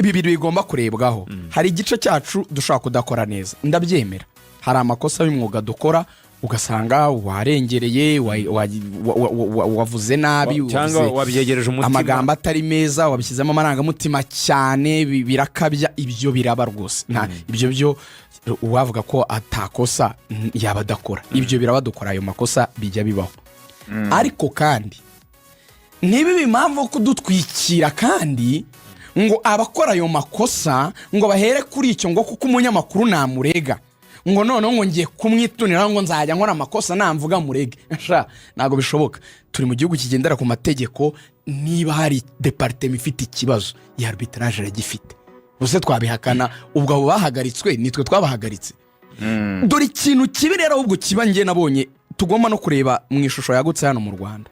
bibiri bigomba kurebwaho. Hari igice cyacu dushaka kudakora neza, ndabyemera. Hari amakosa y'umwuga dukora ugasanga warengereye, wavuze nabi, cyangwa wabyegereje umutima, amagambo atari meza, wabishyizemo amarangamutima cyane, birakabya. Ibyo biraba rwose. Ibyo byo uwavuga ko atakosa yaba adakora. Ibyo biraba dukora, ayo makosa bijya bibaho. Ariko kandi niba impamvu kudutwikira kandi ngo abakora ayo makosa ngo bahere kuri icyo ngo kuko umunyamakuru namurega ngo none ngo ngiye kumwitunira ngo nzajya nkora amakosa namvuga murege. Ntago bishoboka. Turi mu gihugu kigendera ku mategeko. Niba hari departement ifite ikibazo ya arbitrage aragifite. Bose twabihakana ubwo abo bahagaritswe nitwe twabahagaritse. Dore ikintu kibi rero ahubwo kiba ngiye nabonye tugomba no kureba mu ishusho yagutse hano mu Rwanda,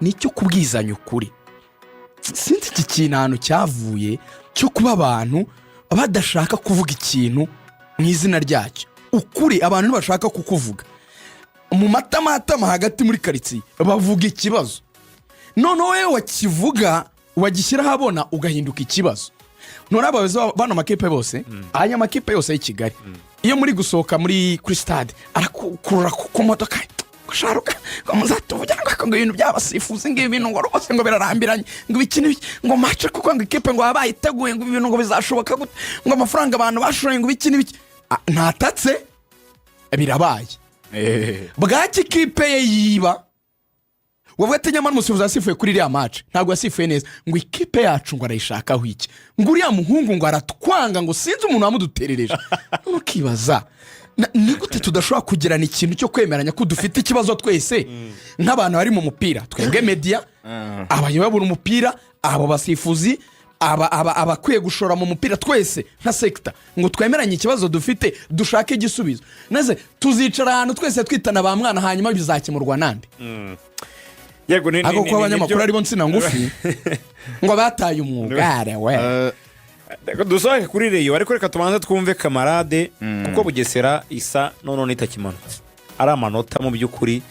nicyo kubwizanya ukuri. Sinzi iki kintu cyavuye cyo kuba abantu badashaka kuvuga ikintu mu izina ryacyo. Ukuri abantu ntibashaka kukuvuga. Mu matamatama hagati muri karitsiye bavuga ikibazo, none wowe wakivuga wagishyira habona ugahinduka ikibazo. None abayobozi bano makipe bose, aya makipe yose y'i Kigali, iyo muri gusohoka muri kuri stade arakurura ku modoka gusharuka ngo muzatuvuga ngo ibintu by'abasifuzi ngo ibintu ngo rwose ngo birarambiranye ngo ibikini ngo match kuko ngo ikipe ngo abayiteguye ngo ibintu ngo bizashoboka gute ngo amafaranga abantu bashoye ngo ibikini ntatatse birabaye. Bwaki ikipe ye yiba wowe ati nyamara umusifuzi asifuye kuri iriya match ntabwo yasifuye neza ngo ikipe yacu ngo arayishakaho iki ngo uriya muhungu ngo aratwanga ngo sinzi umuntu wamuduterereje. Nukibaza ni gute tudashobora kugirana ikintu cyo kwemeranya ko dufite ikibazo twese nk'abantu bari mu mupira, twebwe media, abayobora umupira, abo basifuzi, abakwiye gushora mu mupira, twese nka sector ngo twemeranye ikibazo dufite dushake igisubizo. Neze tuzicara ahantu twese twitana ba mwana hanyuma bizakemurwa nande? Yego ni ako kwa abanyamakuru ari bo nsina ngufi ngo bataye umwuga we. Dusohoke kuri rayon ariko reka tubanze twumve kamarade kuko Bugesera isa none itakimanutse ari amanota mu by'ukuri